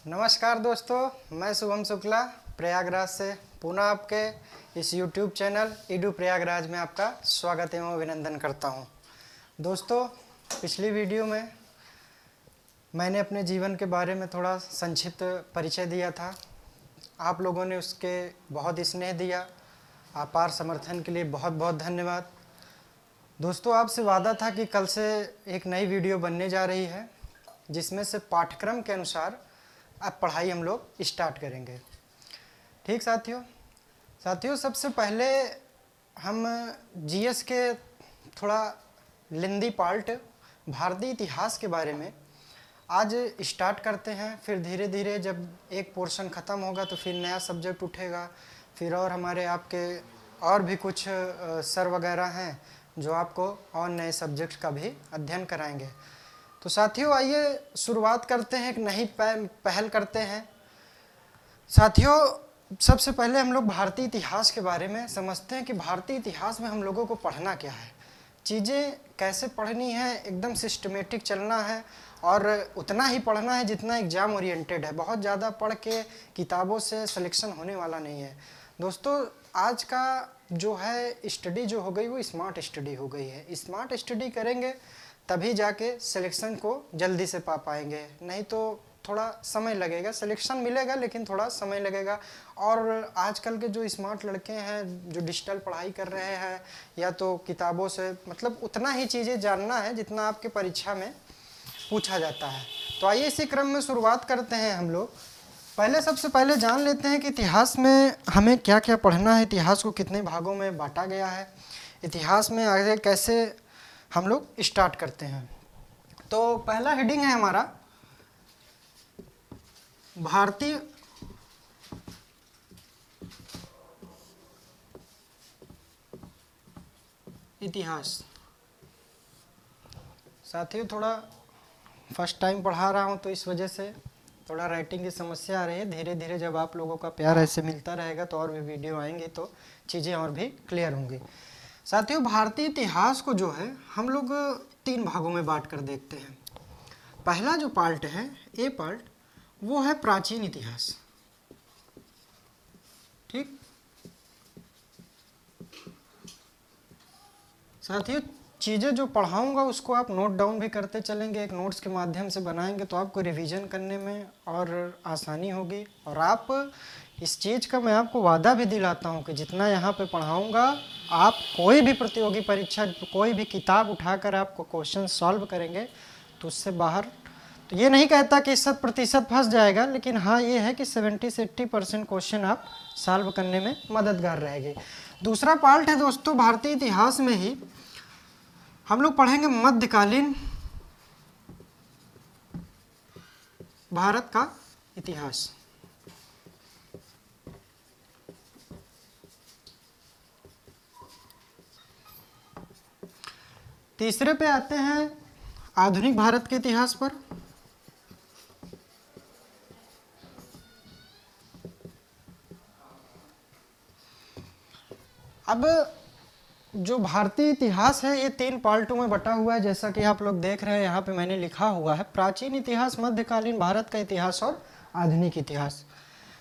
नमस्कार दोस्तों, मैं शुभम शुक्ला प्रयागराज से पुनः आपके इस YouTube चैनल ईडू प्रयागराज में आपका स्वागत एवं अभिनंदन करता हूं। दोस्तों, पिछली वीडियो में मैंने अपने जीवन के बारे में थोड़ा संक्षिप्त परिचय दिया था। आप लोगों ने उसके बहुत स्नेह दिया। अपार समर्थन के लिए बहुत बहुत धन्यवाद। दोस्तों, आपसे वादा था कि कल से एक नई वीडियो बनने जा रही है जिसमें से पाठ्यक्रम के अनुसार अब पढ़ाई हम लोग स्टार्ट करेंगे। ठीक साथियों, सबसे पहले हम जीएस के थोड़ा लेंदी पार्ट भारतीय इतिहास के बारे में आज स्टार्ट करते हैं। फिर धीरे धीरे जब एक पोर्शन ख़त्म होगा तो फिर नया सब्जेक्ट उठेगा। फिर और हमारे आपके और भी कुछ सर वगैरह हैं जो आपको और नए सब्जेक्ट का भी अध्ययन कराएंगे। तो साथियों, आइए शुरुआत करते हैं, एक नई पहल करते हैं। साथियों, सबसे पहले हम लोग भारतीय इतिहास के बारे में समझते हैं कि भारतीय इतिहास में हम लोगों को पढ़ना क्या है, चीज़ें कैसे पढ़नी है। एकदम सिस्टमेटिक चलना है और उतना ही पढ़ना है जितना एग्ज़ाम ओरिएंटेड है। बहुत ज़्यादा पढ़ के किताबों से सिलेक्शन होने वाला नहीं है। दोस्तों, आज का जो है स्टडी जो हो गई वो स्मार्ट स्टडी हो गई है। स्मार्ट स्टडी करेंगे तभी जाके सिलेक्शन को जल्दी से पा पाएंगे, नहीं तो थोड़ा समय लगेगा। सिलेक्शन मिलेगा लेकिन थोड़ा समय लगेगा। और आजकल के जो स्मार्ट लड़के हैं जो डिजिटल पढ़ाई कर रहे हैं या तो किताबों से, मतलब उतना ही चीज़ें जानना है जितना आपके परीक्षा में पूछा जाता है। तो आइए इसी क्रम में शुरुआत करते हैं हम लोग। सबसे पहले जान लेते हैं कि इतिहास में हमें क्या क्या पढ़ना है, इतिहास को कितने भागों में बांटा गया है, इतिहास में आगे कैसे हम लोग स्टार्ट करते हैं। तो पहला हेडिंग है हमारा भारतीय इतिहास। साथियों, थोड़ा फर्स्ट टाइम पढ़ा रहा हूं तो इस वजह से थोड़ा राइटिंग की समस्या आ रही है। धीरे धीरे जब आप लोगों का प्यार ऐसे मिलता रहेगा तो और भी वीडियो आएंगे तो चीज़ें और भी क्लियर होंगी। साथियों, भारतीय इतिहास को जो है हम लोग 3 भागों में बांट कर देखते हैं। पहला जो पार्ट है, ए पार्ट, वो है प्राचीन इतिहास। ठीक साथियों, चीज़ें जो पढ़ाऊंगा उसको आप नोट डाउन भी करते चलेंगे, एक नोट्स के माध्यम से बनाएंगे तो आपको रिवीजन करने में और आसानी होगी। और आप इस चीज़ का मैं आपको वादा भी दिलाता हूँ कि जितना यहाँ पे पढ़ाऊँगा, आप कोई भी प्रतियोगी परीक्षा, कोई भी किताब उठाकर आपको क्वेश्चन सॉल्व करेंगे तो उससे बाहर, तो ये नहीं कहता कि 100% फंस जाएगा, लेकिन हाँ ये है कि 70 से 80% क्वेश्चन आप सॉल्व करने में मददगार रहेंगे। दूसरा पार्ट है दोस्तों, भारतीय इतिहास में ही हम लोग पढ़ेंगे मध्यकालीन भारत का इतिहास। तीसरे पे आते हैं आधुनिक भारत के इतिहास पर। अब जो भारतीय इतिहास है ये 3 पार्टों में बटा हुआ है, जैसा कि आप लोग देख रहे हैं यहाँ पे मैंने लिखा हुआ है प्राचीन इतिहास, मध्यकालीन भारत का इतिहास और आधुनिक इतिहास।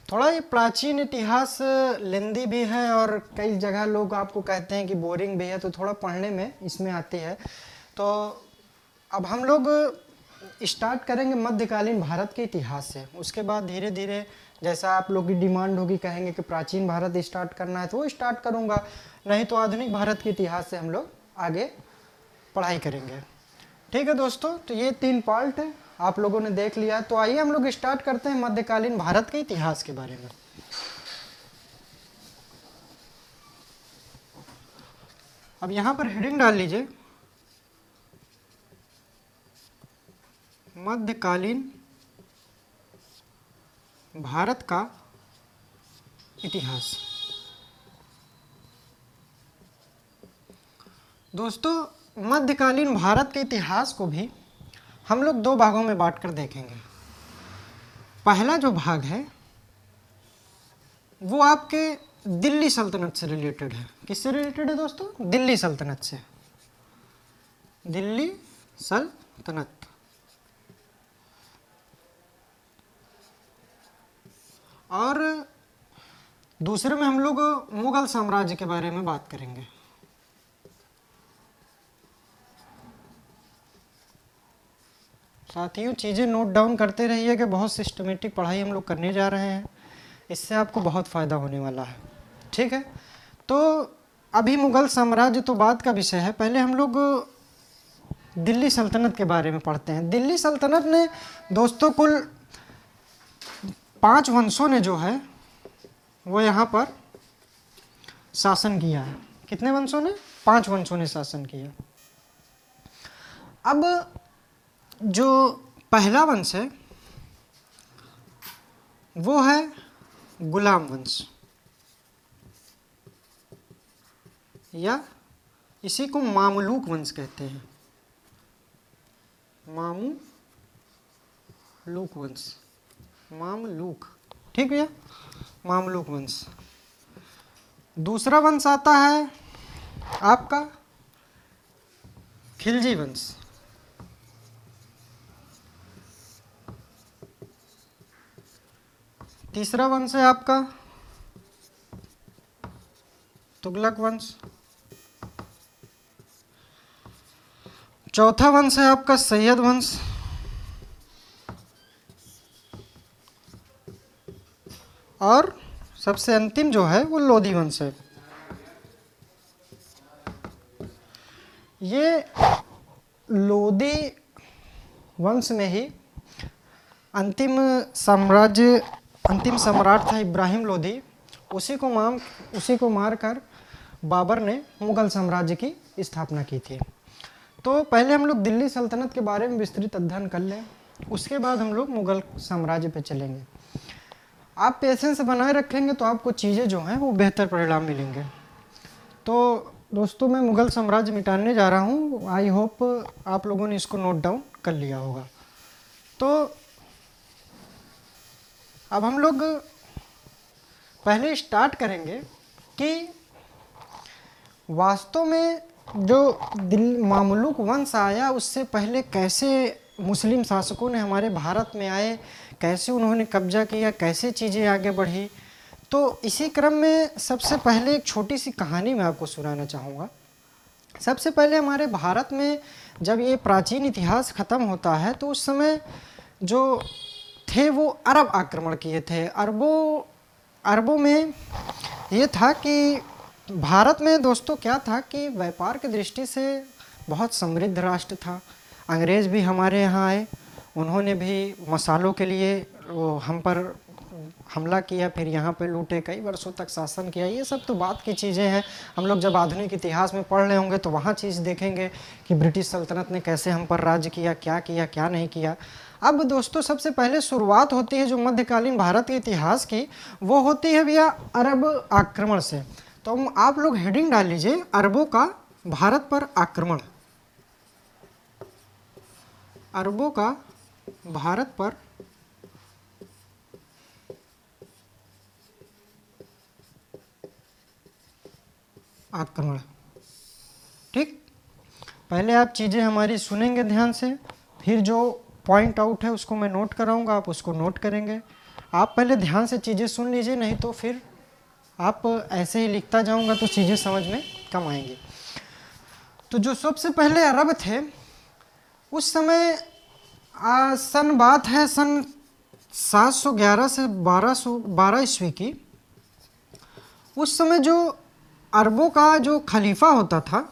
थोड़ा ये प्राचीन इतिहास लेंदी भी है और कई जगह लोग आपको कहते हैं कि बोरिंग भी है, तो थोड़ा पढ़ने में इसमें आती है। तो अब हम लोग स्टार्ट करेंगे मध्यकालीन भारत के इतिहास से। उसके बाद धीरे धीरे जैसा आप लोग की डिमांड होगी, कहेंगे कि प्राचीन भारत स्टार्ट करना है तो वो स्टार्ट करूँगा, नहीं तो आधुनिक भारत के इतिहास से हम लोग आगे पढ़ाई करेंगे। ठीक है दोस्तों, तो ये 3 पार्ट है, आप लोगों ने देख लिया। तो आइए हम लोग स्टार्ट करते हैं मध्यकालीन भारत के इतिहास के बारे में। अब यहाँ पर हेडिंग डाल लीजिए, मध्यकालीन भारत का इतिहास। दोस्तों, मध्यकालीन भारत के इतिहास को भी हम लोग 2 भागों में बांट कर देखेंगे। पहला जो भाग है वो आपके दिल्ली सल्तनत से रिलेटेड है। किससे रिलेटेड है दोस्तों? दिल्ली सल्तनत से। दिल्ली सल्तनत। और दूसरे में हम लोग मुगल साम्राज्य के बारे में बात करेंगे। साथियों चीज़ें नोट डाउन करते रहिए कि बहुत सिस्टमेटिक पढ़ाई हम लोग करने जा रहे हैं, इससे आपको बहुत फ़ायदा होने वाला है। ठीक है, तो अभी मुगल साम्राज्य तो बाद का विषय है, पहले हम लोग दिल्ली सल्तनत के बारे में पढ़ते हैं। दिल्ली सल्तनत ने दोस्तों कुल 5 वंशों ने जो है वो यहाँ पर शासन किया है। कितने वंशों ने? 5 वंशों ने शासन किया। अब जो पहला वंश है वो है गुलाम वंश, या इसी को मामलूक वंश कहते हैं। मामलूक वंश, मामलूक, ठीक है, मामलूक वंश। दूसरा वंश आता है आपका खिलजी वंश। तीसरा वंश है आपका तुगलक वंश। चौथा वंश है आपका सैयद वंश। और सबसे अंतिम जो है वो लोधी वंश है। ये लोधी वंश में ही अंतिम सम्राट था इब्राहिम लोधी, उसी को मारकर बाबर ने मुगल साम्राज्य की स्थापना की थी। तो पहले हम लोग दिल्ली सल्तनत के बारे में विस्तृत अध्ययन कर लें, उसके बाद हम लोग मुगल साम्राज्य पे चलेंगे। आप पेशेंस बनाए रखेंगे तो आपको चीज़ें जो हैं वो बेहतर परिणाम मिलेंगे। तो दोस्तों मैं मुगल साम्राज्य मिटाने जा रहा हूँ, आई होप आप लोगों ने इसको नोट डाउन कर लिया होगा। तो अब हम लोग पहले स्टार्ट करेंगे कि वास्तव में जो मामलूक वंश आया उससे पहले कैसे मुस्लिम शासकों ने हमारे भारत में आए, कैसे उन्होंने कब्जा किया, कैसे चीज़ें आगे बढ़ी। तो इसी क्रम में सबसे पहले एक छोटी सी कहानी मैं आपको सुनाना चाहूँगा। सबसे पहले हमारे भारत में जब ये प्राचीन इतिहास ख़त्म होता है तो उस समय जो थे वो अरब आक्रमण किए थे। अरबों में ये था कि भारत में दोस्तों क्या था कि व्यापार की दृष्टि से बहुत समृद्ध राष्ट्र था। अंग्रेज़ भी हमारे यहाँ आए, उन्होंने भी मसालों के लिए वो हम पर हमला किया, फिर यहाँ पे लूटे, कई वर्षों तक शासन किया। ये सब तो बात की चीज़ें हैं, हम लोग जब आधुनिक इतिहास में पढ़ रहे होंगे तो वहाँ चीज़ देखेंगे कि ब्रिटिश सल्तनत ने कैसे हम पर राज्य किया क्या नहीं किया। अब दोस्तों सबसे पहले शुरुआत होती है जो मध्यकालीन भारत के इतिहास की, वो होती है भैया अरब आक्रमण से। तो आप लोग हेडिंग डाल लीजिए, अरबों का भारत पर आक्रमण। अरबों का भारत पर आक्रमण। ठीक, पहले आप चीज़ें हमारी सुनेंगे ध्यान से, फिर जो पॉइंट आउट है उसको मैं नोट कराऊंगा, आप उसको नोट करेंगे। आप पहले ध्यान से चीज़ें सुन लीजिए, नहीं तो फिर आप ऐसे ही लिखता जाऊंगा तो चीज़ें समझ में कम आएंगी। तो जो सबसे पहले अरब थे उस समय सन बात है सन 711 से 1212 ईस्वी की। उस समय जो अरबों का जो खलीफा होता था,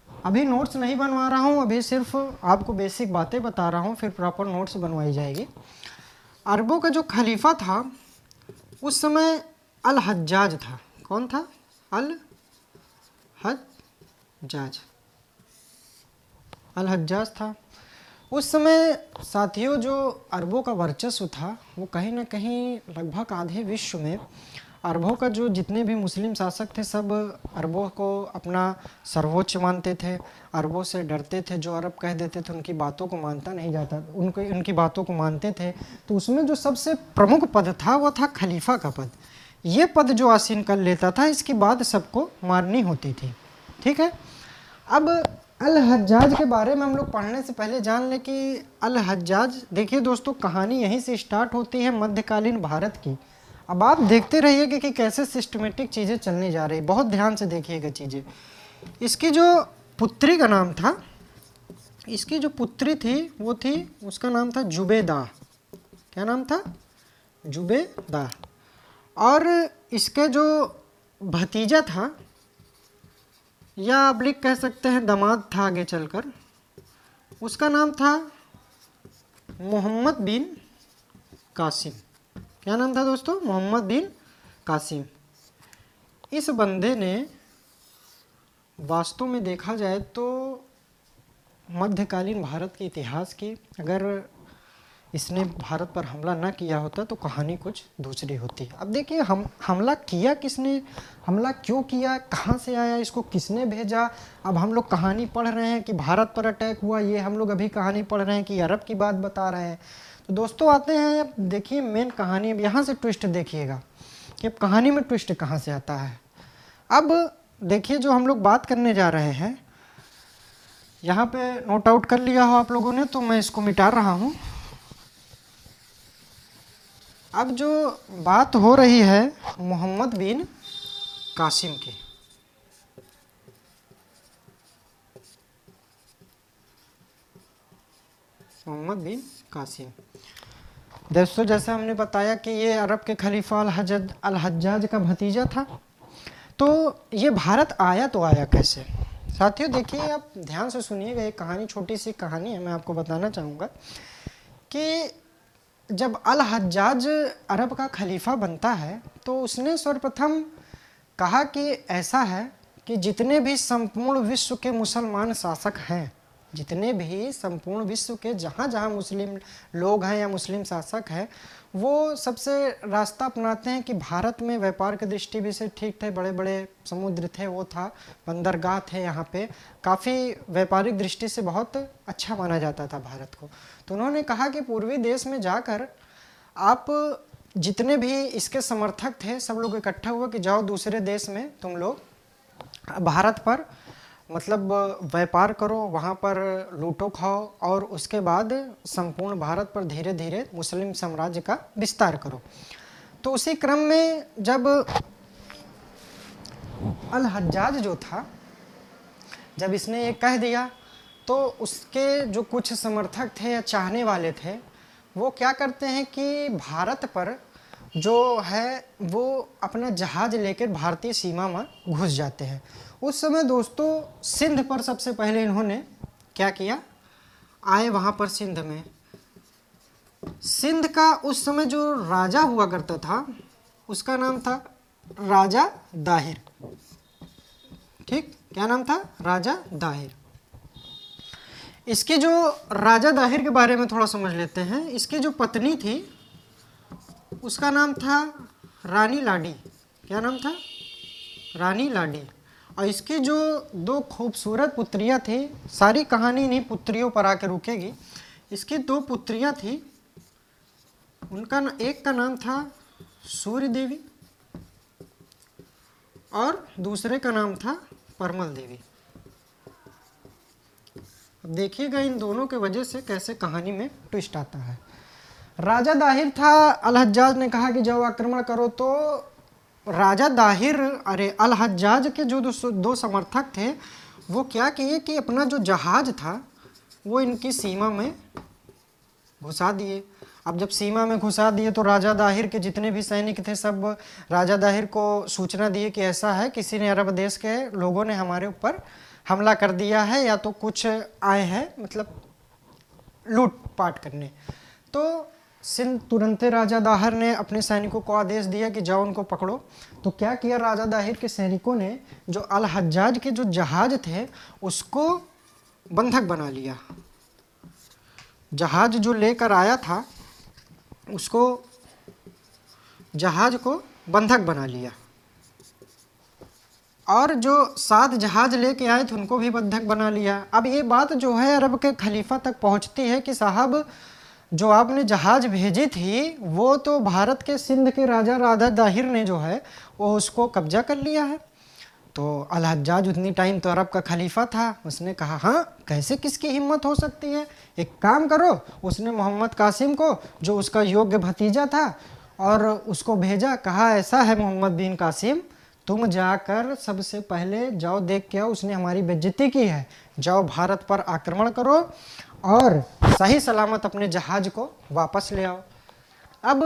अभी नोट्स नहीं बनवा रहा हूँ, अभी सिर्फ आपको बेसिक बातें बता रहा हूँ, फिर प्रॉपर नोट्स बनवाई जाएगी। अरबों का जो खलीफा था उस समय अल हज्जाज था। कौन था? अल हज्जाज था। उस समय साथियों जो अरबों का वर्चस्व था वो कहीं ना कहीं लगभग आधे विश्व में अरबों का जो जितने भी मुस्लिम शासक थे सब अरबों को अपना सर्वोच्च मानते थे, अरबों से डरते थे। जो अरब कह देते थे उनकी बातों को मानता नहीं जाता, उनकी बातों को मानते थे। तो उसमें जो सबसे प्रमुख पद था वो था खलीफा का पद। ये पद जो आसीन कर लेता था इसकी बात सबको माननी होती थी। ठीक है, अब अल हज्जाज के बारे में हम लोग पढ़ने से पहले जान लें कि अल हज्जाज, देखिए दोस्तों कहानी यहीं से स्टार्ट होती है मध्यकालीन भारत की। अब आप देखते रहिएगा कि कैसे सिस्टमेटिक चीज़ें चलने जा रही है, बहुत ध्यान से देखिएगा चीज़ें। इसकी जो पुत्री का नाम था, इसकी जो पुत्री थी वो थी, उसका नाम था जुबेदा। क्या नाम था? जुबेदा। और इसके जो भतीजा था, या आप लिख कह सकते हैं दामाद था आगे चलकर, उसका नाम था मोहम्मद बिन कासिम। क्या नाम था दोस्तों? मोहम्मद बिन कासिम। इस बंदे ने वास्तव में देखा जाए तो मध्यकालीन भारत के इतिहास की, अगर इसने भारत पर हमला ना किया होता तो कहानी कुछ दूसरी होती। अब देखिए हमला किया किसने, हमला क्यों किया, कहाँ से आया, इसको किसने भेजा। अब हम लोग कहानी पढ़ रहे हैं कि भारत पर अटैक हुआ, ये हम लोग अभी कहानी पढ़ रहे हैं कि अरब की बात बता रहे हैं। तो दोस्तों आते हैं, अब देखिए मेन कहानी, अब यहाँ से ट्विस्ट देखिएगा कि अब कहानी में ट्विस्ट कहाँ से आता है। अब देखिए जो हम लोग बात करने जा रहे हैं, यहाँ पे नोट आउट कर लिया हो आप लोगों ने, तो मैं इसको मिटा रहा हूँ। अब जो बात हो रही है मोहम्मद बिन कासिम की, मोहम्मद बिन कासिम दोस्तों, जैसे हमने बताया कि ये अरब के खलीफा अल हज्जाज का भतीजा था। तो ये भारत आया तो आया कैसे? साथियों देखिए, आप ध्यान से सुनिएगा, एक कहानी, छोटी सी कहानी है, मैं आपको बताना चाहूँगा कि जब अल हज्जाज अरब का खलीफा बनता है तो उसने सर्वप्रथम कहा कि ऐसा है कि जितने भी संपूर्ण विश्व के मुसलमान शासक हैं, जितने भी संपूर्ण विश्व के जहाँ जहाँ मुस्लिम लोग हैं या मुस्लिम शासक हैं, वो सबसे रास्ता अपनाते हैं कि भारत में व्यापार की दृष्टि भी से ठीक थे, बड़े बड़े समुद्र थे, वो था, बंदरगाह थे, यहाँ पे काफ़ी व्यापारिक दृष्टि से बहुत अच्छा माना जाता था भारत को। तो उन्होंने कहा कि पूर्वी देश में जाकर आप जितने भी इसके समर्थक थे सब लोग इकट्ठा हुआ कि जाओ दूसरे देश में तुम लोग भारत पर मतलब व्यापार करो, वहाँ पर लूटो खाओ, और उसके बाद संपूर्ण भारत पर धीरे धीरे मुस्लिम साम्राज्य का विस्तार करो। तो उसी क्रम में जब अल हज्जाज जो था, जब इसने ये कह दिया तो उसके जो कुछ समर्थक थे या चाहने वाले थे, वो क्या करते हैं कि भारत पर जो है वो अपना जहाज़ लेकर भारतीय सीमा में घुस जाते हैं। उस समय दोस्तों सिंध पर सबसे पहले इन्होंने क्या किया, आए वहाँ पर सिंध में। सिंध का उस समय जो राजा हुआ करता था उसका नाम था राजा दाहिर। ठीक, क्या नाम था? राजा दाहिर। इसकी जो राजा दाहिर के बारे में थोड़ा समझ लेते हैं। इसकी जो पत्नी थी उसका नाम था रानी लाडी। क्या नाम था? रानी लाडी। और इसकी जो दो खूबसूरत पुत्रियां थी, सारी कहानी इन्हीं पुत्रियों पर आकर रुकेगी। इसकी दो पुत्रियां थी, उनका एक का नाम था सूर्य देवी और दूसरे का नाम था परमल देवी। अब देखिएगा इन दोनों के वजह से कैसे कहानी में ट्विस्ट आता है। राजा दाहिर था, अल हज्जाज ने कहा कि जाओ आक्रमण करो, तो राजा दाहिर अल हज्जाज के जो दो समर्थक थे वो क्या किए कि अपना जो जहाज था वो इनकी सीमा में घुसा दिए। अब जब सीमा में घुसा दिए तो राजा दाहिर के जितने भी सैनिक थे सब राजा दाहिर को सूचना दिए कि ऐसा है, किसी ने अरब देश के लोगों ने हमारे ऊपर हमला कर दिया है, या तो कुछ आए हैं मतलब लूटपाट करने। तो सिंध तुरंत राजा दाहिर ने अपने सैनिकों को आदेश दिया कि जाओ उनको पकड़ो। तो क्या किया राजा दाहिर के सैनिकों ने, जो अल हज्जाज के जो जहाज थे उसको बंधक बना लिया। जहाज जो लेकर आया था उसको, जहाज को बंधक बना लिया, और जो 7 जहाज लेके आए थे उनको भी बंधक बना लिया। अब ये बात जो है अरब के खलीफा तक पहुंचती है कि साहब जो आपने जहाज भेजी थी वो तो भारत के सिंध के राजा दाहिर ने जो है वो उसको कब्जा कर लिया है। तो अल हज्जाज उतनी टाइम तो अरब का खलीफा था, उसने कहा हाँ कैसे, किसकी हिम्मत हो सकती है, एक काम करो, उसने मोहम्मद कासिम को जो उसका योग्य भतीजा था और उसको भेजा, कहा ऐसा है मोहम्मद बिन कासिम, तुम जाकर सबसे पहले जाओ देख के आओ, उसने हमारी बेइज्जती की है, जाओ भारत पर आक्रमण करो और सही सलामत अपने जहाज को वापस ले आओ। अब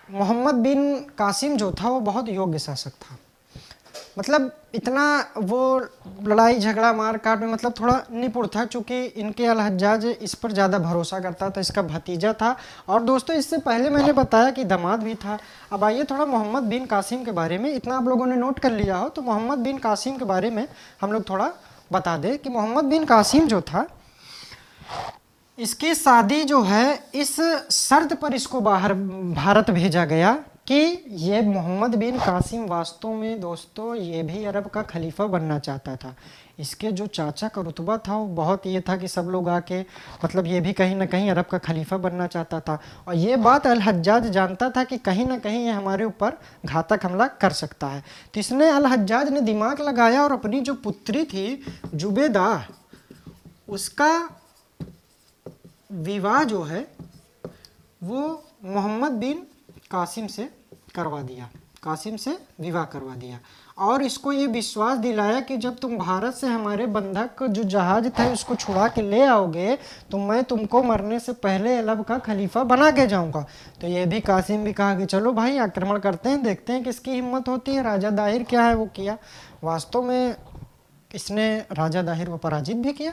मोहम्मद बिन कासिम जो था वो बहुत योग्य शासक था, मतलब इतना वो लड़ाई झगड़ा मार काट में मतलब थोड़ा निपुण था, चूँकि इनके अल हज्जाज इस पर ज़्यादा भरोसा करता था, इसका भतीजा था। और दोस्तों इससे पहले मैंने बताया कि दामाद भी था। अब आइए थोड़ा मोहम्मद बिन कासिम के बारे में, इतना आप लोगों ने नोट कर लिया हो तो मोहम्मद बिन कासिम के बारे में हम लोग थोड़ा बता दें कि मोहम्मद बिन कासिम जो था, इसकी शादी जो है इस शर्त पर इसको बाहर भारत भेजा गया कि ये मोहम्मद बिन कासिम वास्तव में दोस्तों ये भी अरब का खलीफा बनना चाहता था। इसके जो चाचा का रुतबा था वो बहुत ये था कि सब लोग आके मतलब ये भी कहीं ना कहीं अरब का खलीफा बनना चाहता था। और ये बात अल हज्जाज जानता था कि कहीं ना कहीं ये हमारे ऊपर घातक हमला कर सकता है। तो इसने अल हज्जाज ने दिमाग लगाया और अपनी जो पुत्री थी जुबेदा, उसका विवाह जो है वो मोहम्मद बिन कासिम से करवा दिया, कासिम से विवाह करवा दिया। और इसको ये विश्वास दिलाया कि जब तुम भारत से हमारे बंधक जो जहाज था उसको छुड़ा के ले आओगे तो मैं तुमको मरने से पहले अरब का खलीफा बना के जाऊंगा। तो ये भी कासिम भी कहा कि चलो भाई आक्रमण करते हैं, देखते हैं किसकी हिम्मत होती है। राजा दाहिर क्या है वो किया, वास्तव में इसने राजा दाहिर को पराजित भी किया।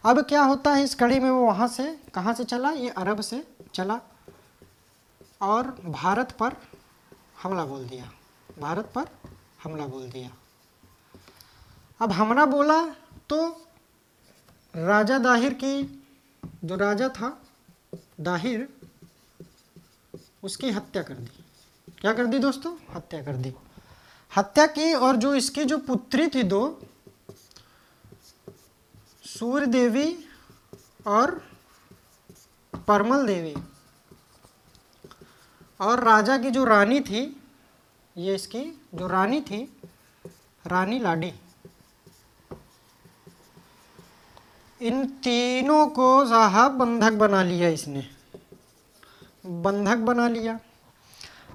अब क्या होता है इस कड़ी में, वो वहाँ से कहाँ से चला, ये अरब से चला और भारत पर हमला बोल दिया, भारत पर हमला बोल दिया। अब हमला बोला तो राजा दाहिर की, जो राजा था दाहिर, उसकी हत्या कर दी। क्या कर दी दोस्तों, हत्या कर दी, हत्या की। और जो इसकी जो पुत्री थी दो, सूर्य देवी और परमल देवी, और राजा की जो रानी थी, ये इसकी जो रानी थी रानी लाडी, इन तीनों को साहब बंधक बना लिया इसने, बंधक बना लिया।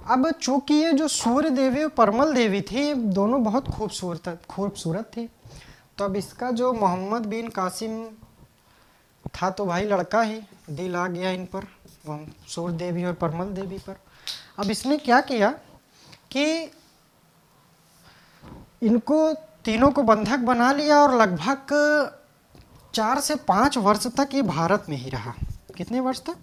अब चूंकि ये जो सूर्य देवी और परमल देवी थी ये दोनों बहुत खूबसूरत थी, तो अब इसका जो मोहम्मद बिन कासिम था तो भाई लड़का ही, दिल आ गया इन पर, सूर्य देवी और परमल देवी पर। अब इसने क्या किया कि इनको तीनों को बंधक बना लिया और लगभग 4 से 5 वर्ष तक ये भारत में ही रहा। कितने वर्ष तक,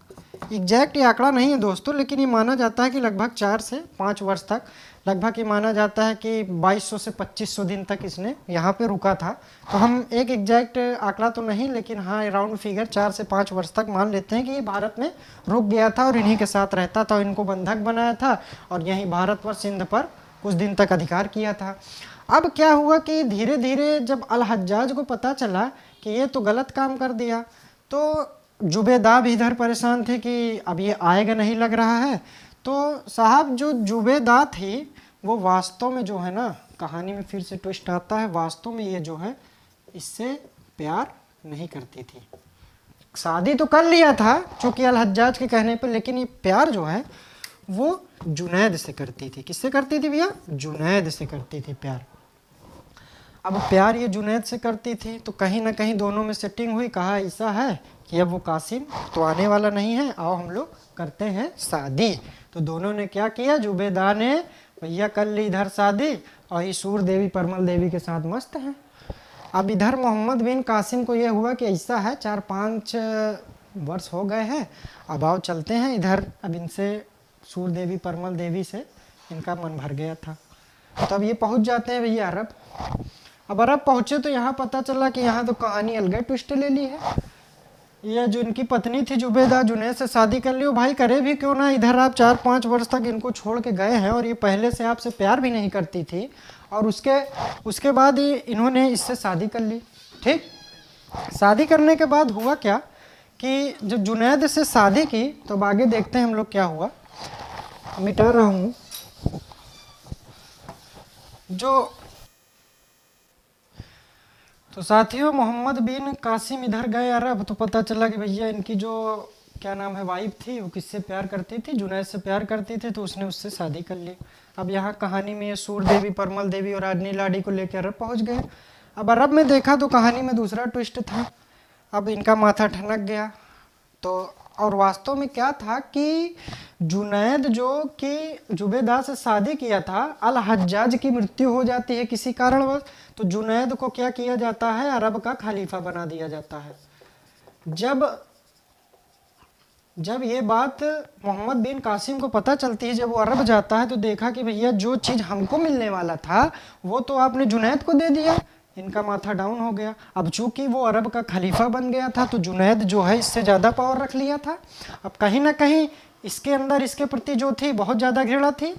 एग्जैक्ट ये आंकड़ा नहीं है दोस्तों, लेकिन ये माना जाता है कि लगभग 4 से 5 वर्ष तक, लगभग ये माना जाता है कि 2200 से 2500 दिन तक इसने यहाँ पे रुका था। तो हम एक एग्जैक्ट आंकड़ा तो नहीं, लेकिन हाँ राउंड फिगर 4 से 5 वर्ष तक मान लेते हैं कि ये भारत में रुक गया था और इन्हीं के साथ रहता था। इनको बंधक बनाया था और यहीं भारत पर, सिंध पर कुछ दिन तक अधिकार किया था। अब क्या हुआ कि धीरे धीरे जब अल हज्जाज को पता चला कि ये तो गलत काम कर दिया, तो जुबेदा भी इधर परेशान थे कि अब ये आएगा नहीं लग रहा है। तो साहब जो जुबेदा थी वो वास्तव में जो है ना, कहानी में फिर से ट्विस्ट आता है, वास्तव में ये जो है इससे प्यार नहीं करती थी। शादी तो कर लिया था चूँकि अल हज्जाज के कहने पर, लेकिन ये प्यार जो है वो जुनैद से करती थी। किससे करती थी भैया, जुनैद से करती थी प्यार। अब प्यार ये जुनैद से करती थी तो कहीं ना कहीं दोनों में सेटिंग हुई, कहा ऐसा है कि अब वो कासिम तो आने वाला नहीं है, आओ हम लोग करते हैं शादी। तो दोनों ने क्या किया, जुबेदा ने भैया कर ली इधर शादी और ये सूर्य देवी परमल देवी के साथ मस्त है। अब इधर मोहम्मद बिन कासिम को ये हुआ कि ऐसा है 4-5 वर्ष हो गए हैं, अब आओ चलते हैं इधर। अब इनसे सूर्य देवी परमल देवी से इनका मन भर गया था। तो अब ये पहुंच जाते हैं भैया अरब। अब अरब पहुंचे तो यहाँ पता चला कि यहाँ तो कहानी अलग ट्विस्ट ले ली है। ये जो इनकी पत्नी थी जुबेदा, जुनैद से शादी कर लियो भाई, करे भी क्यों ना, इधर आप 4-5 वर्ष तक इनको छोड़ के गए हैं और ये पहले से आपसे प्यार भी नहीं करती थी, और उसके बाद ही इन्होंने इससे शादी कर ली। ठीक, शादी करने के बाद हुआ क्या कि जब जुनैद से शादी की तो अब आगे देखते हैं हम लोग क्या हुआ। मिटा रहा हूँ जो, तो साथियों मोहम्मद बिन कासिम इधर गए अरब, तो पता चला कि भैया इनकी जो क्या नाम है वाइफ थी, वो किससे प्यार करती थी, जुनैद से प्यार करती थी, तो उसने उससे शादी कर ली। अब यहाँ कहानी में सूर देवी, परमल देवी और राजनी लाडी को लेकर अरब पहुँच गए। अब अरब में देखा तो कहानी में दूसरा ट्विस्ट था। अब इनका माथा ठनक गया। तो और वास्तव में क्या था कि जुनैद जो कि जुबेदा से शादी किया था, अल हज्जाज की मृत्यु हो जाती है किसी कारणवश, तो जुनैद को क्या किया जाता है, अरब का खलीफा बना दिया जाता है। जब ये बात मोहम्मद बिन कासिम को पता चलती है, जब वो अरब जाता है तो देखा कि भैया जो चीज़ हमको मिलने वाला था वो तो आपने जुनैद को दे दिया। इनका माथा डाउन हो गया। अब चूंकि वो अरब का खलीफा बन गया था तो जुनैद जो है इससे ज़्यादा पावर रख लिया था। अब कहीं ना कहीं इसके अंदर इसके प्रति जो थी बहुत ज़्यादा घृणा थी।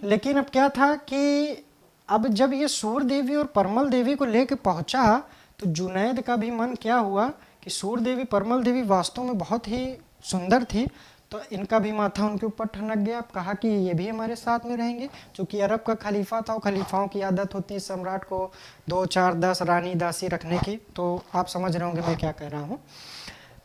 लेकिन अब क्या था कि अब जब ये सूर देवी और परमल देवी को लेकर पहुंचा तो जुनैद का भी मन क्या हुआ कि सूर देवी, परमल देवी वास्तव में बहुत ही सुंदर थी, तो इनका भी माथा उनके ऊपर ठनक गया। अब कहा कि ये भी हमारे साथ में रहेंगे। क्योंकि अरब का खलीफा था, वो खलीफाओं की आदत होती है सम्राट को 2, 4, 10 रानी दासी रखने की। तो आप समझ रहे होंगे मैं क्या कह रहा हूँ।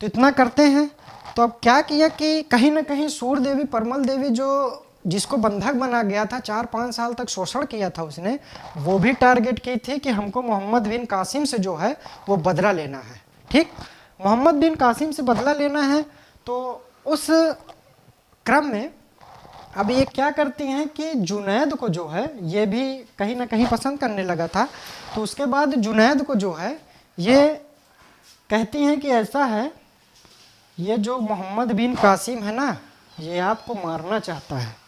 तो इतना करते हैं। तो अब क्या किया कि कहीं ना कहीं सूर देवी, परमल देवी जो जिसको बंधक बना गया था, 4-5 साल तक शोषण किया था उसने, वो भी टारगेट की थी कि हमको मोहम्मद बिन कासिम से जो है वो बदला लेना है। ठीक, मोहम्मद बिन कासिम से बदला लेना है। तो उस क्रम में अब ये क्या करती हैं कि जुनैद को जो है ये भी कहीं ना कहीं पसंद करने लगा था। तो उसके बाद जुनैद को जो है ये कहती हैं कि ऐसा है, ये जो मोहम्मद बिन कासिम है ना, ये आपको मारना चाहता है।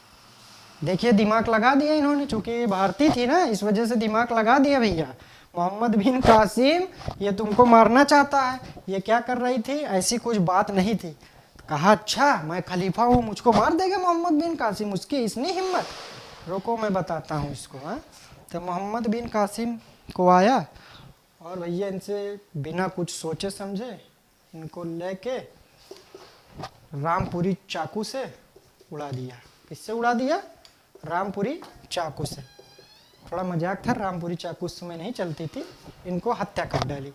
देखिए दिमाग लगा दिया इन्होंने, चूंकि ये भारतीय थी ना, इस वजह से दिमाग लगा दिया भैया। मोहम्मद बिन कासिम ये तुमको मारना चाहता है। ये क्या कर रही थी, ऐसी कुछ बात नहीं थी। कहा अच्छा मैं खलीफा हूँ, मुझको मार देगा मोहम्मद बिन कासिम, उसकी इतनी हिम्मत। रुको मैं बताता हूँ इसको। हाँ, तो मोहम्मद बिन कासिम को आया और भैया इनसे बिना कुछ सोचे समझे इनको लेके रामपुरी चाकू से उड़ा दिया। किससे उड़ा दिया, रामपुरी चाकू से। थोड़ा मजाक था, रामपुरी चाकू उस समय नहीं चलती थी। इनको हत्या कर डाली।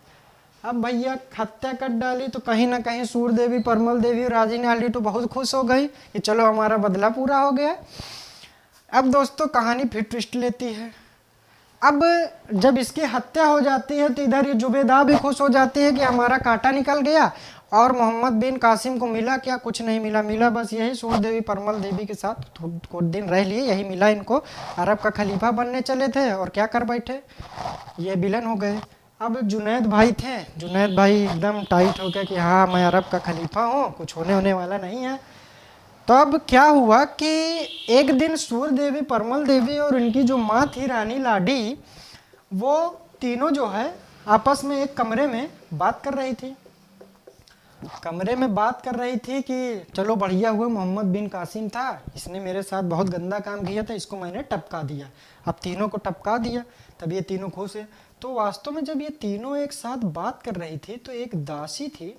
अब भैया हत्या कर डाली तो कहीं ना कहीं सूर देवी, परमल देवी और राजनी लाडी तो बहुत खुश हो गई कि चलो हमारा बदला पूरा हो गया। अब दोस्तों कहानी फिर ट्विस्ट लेती है। अब जब इसकी हत्या हो जाती है तो इधर ये जुबेदा भी खुश हो जाती है कि हमारा कांटा निकल गया। और मोहम्मद बिन कासिम को मिला क्या, कुछ नहीं मिला बस यही सूर देवी, परमल देवी के साथ कुछ दिन रह लिए, यही मिला इनको। अरब का खलीफा बनने चले थे और क्या कर बैठे, ये विलन हो गए। अब जुनैद भाई थे, जुनैद भाई एकदम टाइट हो गया कि हाँ मैं अरब का खलीफा हूँ, कुछ होने वाला नहीं है। तो अब क्या हुआ कि एक दिन सूर देवी, परमल देवी और इनकी जो माँ थी रानी लाडी, वो तीनों जो है आपस में एक कमरे में बात कर रही थी। कि चलो बढ़िया हुआ, मोहम्मद बिन कासिम था, इसने मेरे साथ बहुत गंदा काम किया था, इसको मैंने टपका दिया। अब तीनों को टपका दिया, तब ये तीनों खुश है। तो वास्तव में जब ये तीनों एक साथ बात कर रही थी तो एक दासी थी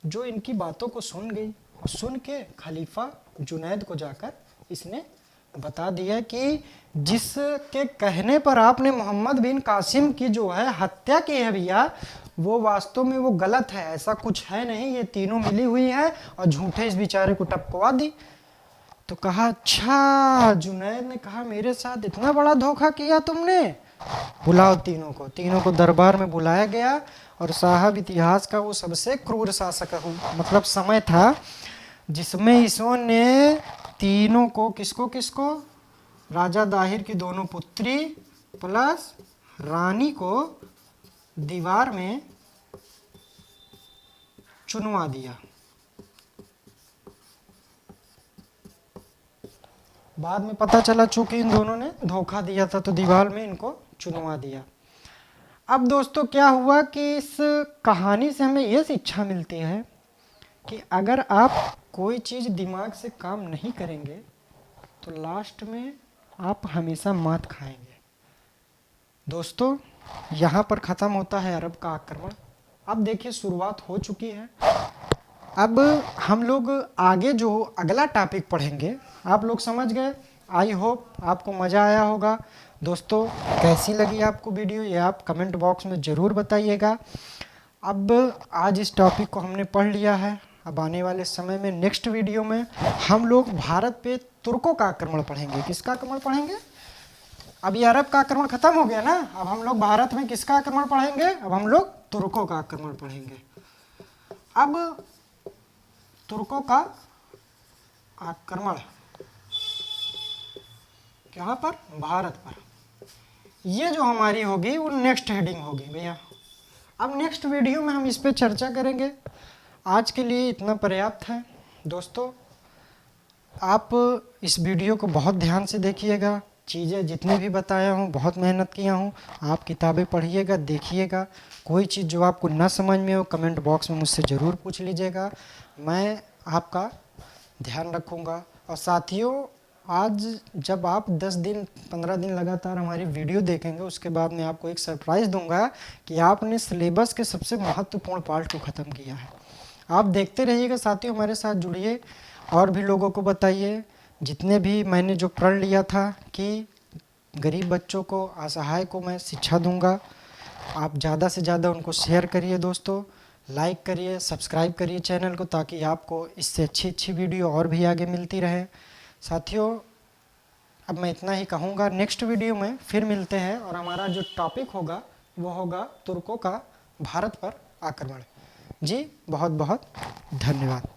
जो इनकी बातों को सुन गई। सुन के खलीफा जुनैद को जाकर इसने बता दिया कि जिसके कहने पर आपने मोहम्मद बिन कासिम की जो है हत्या की है भैया, वो वास्तव में वो गलत है, ऐसा कुछ है नहीं, ये तीनों मिली हुई है और झूठे इस बेचारे को टपकवा दी। तो कहा अच्छा, जुनैद ने कहा मेरे साथ इतना बड़ा धोखा किया तुमने, बुलाओ तीनों को। तीनों को दरबार में बुलाया गया और साहब इतिहास का वो सबसे क्रूर शासक मतलब समय था जिसमें इसने तीनों को, किसको राजा दाहिर की दोनों पुत्री प्लस रानी को दीवार में चुनवा दिया। बाद में पता चला चूंकि इन दोनों ने धोखा दिया था तो दीवार में इनको चुनवा दिया। अब दोस्तों क्या हुआ कि इस कहानी से हमें यह शिक्षा मिलती है कि अगर आप कोई चीज़ दिमाग से काम नहीं करेंगे तो लास्ट में आप हमेशा मात खाएंगे। दोस्तों यहाँ पर ख़त्म होता है अरब का आक्रमण। अब देखिए शुरुआत हो चुकी है। अब हम लोग आगे जो अगला टॉपिक पढ़ेंगे, आप लोग समझ गए। आई होप आपको मज़ा आया होगा। दोस्तों कैसी लगी आपको वीडियो ये आप कमेंट बॉक्स में ज़रूर बताइएगा। अब आज इस टॉपिक को हमने पढ़ लिया है। अब आने वाले समय में नेक्स्ट वीडियो में हम लोग भारत पे तुर्कों का आक्रमण पढ़ेंगे। किसका आक्रमण पढ़ेंगे? अभी अरब का आक्रमण खत्म हो गया ना, अब हम लोग भारत में किसका आक्रमण पढ़ेंगे? अब हम लोग तुर्कों का आक्रमण पढ़ेंगे। अब तुर्कों का आक्रमण कहाँ पर? भारत पर। ये जो हमारी होगी वो नेक्स्ट हेडिंग होगी भैया। अब नेक्स्ट वीडियो में हम इस पे चर्चा करेंगे। आज के लिए इतना पर्याप्त है दोस्तों। आप इस वीडियो को बहुत ध्यान से देखिएगा। चीज़ें जितने भी बताया हूँ बहुत मेहनत किया हूँ। आप किताबें पढ़िएगा, देखिएगा। कोई चीज़ जो आपको ना समझ में हो कमेंट बॉक्स में मुझसे ज़रूर पूछ लीजिएगा, मैं आपका ध्यान रखूँगा। और साथियों, आज जब आप 10 दिन 15 दिन लगातार हमारी वीडियो देखेंगे उसके बाद मैं आपको एक सरप्राइज़ दूंगा कि आपने सिलेबस के सबसे महत्वपूर्ण पार्ट को ख़त्म किया है। आप देखते रहिएगा साथियों, हमारे साथ जुड़िए और भी लोगों को बताइए। जितने भी मैंने जो पढ़ लिया था कि गरीब बच्चों को, असहाय को मैं शिक्षा दूंगा, आप ज़्यादा से ज़्यादा उनको शेयर करिए दोस्तों, लाइक करिए, सब्सक्राइब करिए चैनल को, ताकि आपको इससे अच्छी वीडियो और भी आगे मिलती रहे। साथियों, अब मैं इतना ही कहूँगा। नेक्स्ट वीडियो में फिर मिलते हैं और हमारा जो टॉपिक होगा वो होगा तुर्कों का भारत पर आक्रमण। जी बहुत बहुत धन्यवाद।